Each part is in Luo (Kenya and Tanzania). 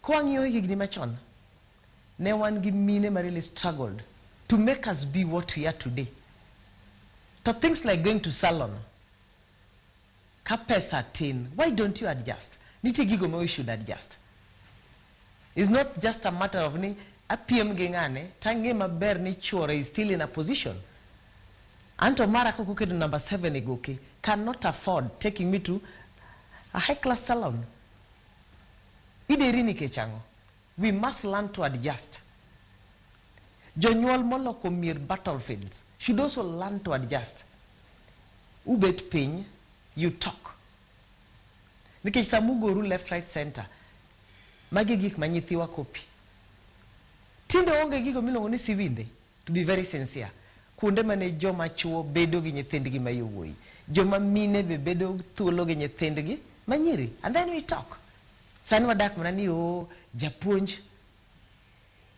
Kwangyo higni machon. Ne wan gi mine really struggled to make us be what we are today. So things like going to salon, kapesa tin, why don't you adjust? Niti gigo we should adjust. It's not just a matter of ni apiem gengane, tange maber ni chore is still in a position. Anto mara kukukedu number 7 egoke cannot afford taking me to a high-class salon. Iderini kechango. We must learn to adjust. Jonyuol moloko mir battlefields should also learn to adjust. Ubet piny, you talk. Nikech samugoru left, right, center. Magi gik manyithiwa copy. Tinde onge gigo milongo ni sivinde, to be very sincere. Kunde mane joma chuo bedo gi nyithindgi mayowuoyi. Joma mine be bedo thuolo gi nyithindgi manyiri. And then we talk. Sani wadak mana ni japuonj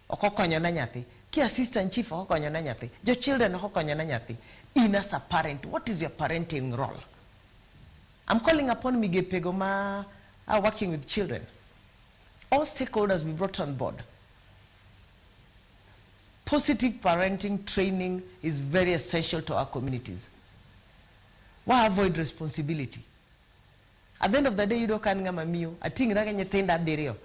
okokonyo na nyathi. Ki assistant chief okokonyo na nyathi. Jo children okokonyo na nyathi. In as a parent, what is your parenting role? I'm calling upon migepego ma are working with children. All stakeholders be brought on board. Positive parenting training is very essential to our communities. Why avoid responsibility? At the end of the day, you don't can ngama miyo. I think raga nyithinda diriyo.